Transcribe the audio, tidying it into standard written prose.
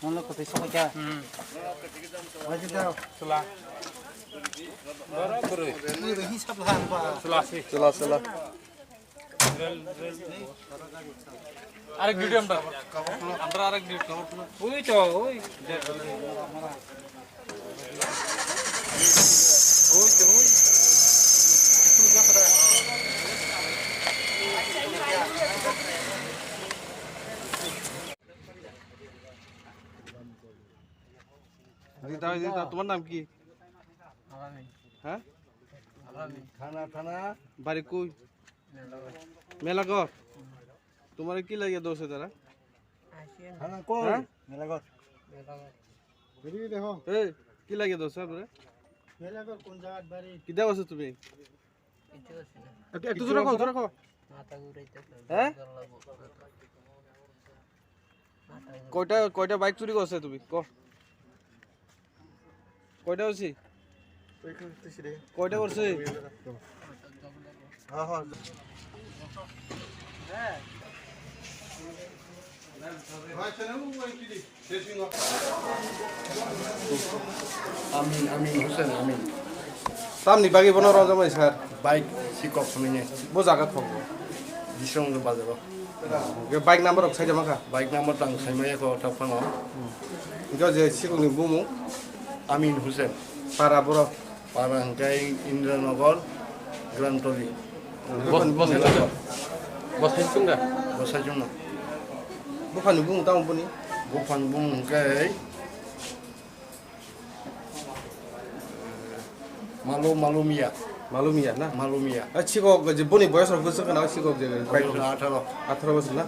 Mana kopi sama kya? Wajib dah. Sulah. Barabar. Ini hisap lah apa? Sulah. আরেক duty আমরা আরেক duty ওই তো ওই তোমার নাম কি? হ্যাঁ থানা বাড়ি কই? মেলাঘর। তোমার কি লাগে দোষে তারা? থানা কই? মেলাঘর। বেরি দেখো। এই কি লাগে দোষ আপনারা? মেলাঘর কোন জায়গায় বাড়ি? কি দাও আছে তুমি? একটু জোরে কও। মাথা ঘুরাইতেছে। হ্যাঁ? কয়টা বাইক চুরি করছে তুমি? ক। কয়টা হইছে? কয়টা করছে? হ্যাঁ Amin Hussein Amin. Samni bagi bono raja mai sar. Baik sikop samine. Bo jagat phongo. Disong do bazaro. Ge bike number ok saja maka. Baik nama tang saimaya ko tapano. Jo je sikung ni bumu. Amin Hussein. Para boro. Parangkai Indranagar Grantoli. Bos hitung dah. Bosa jumna. Bukan ni bumu tahu puni. Bukan bung kai Malumia. Malumia na. Malumia. Chikok je boni boyas ro gusa kana chikok je. Baik 18. 18 বছর না?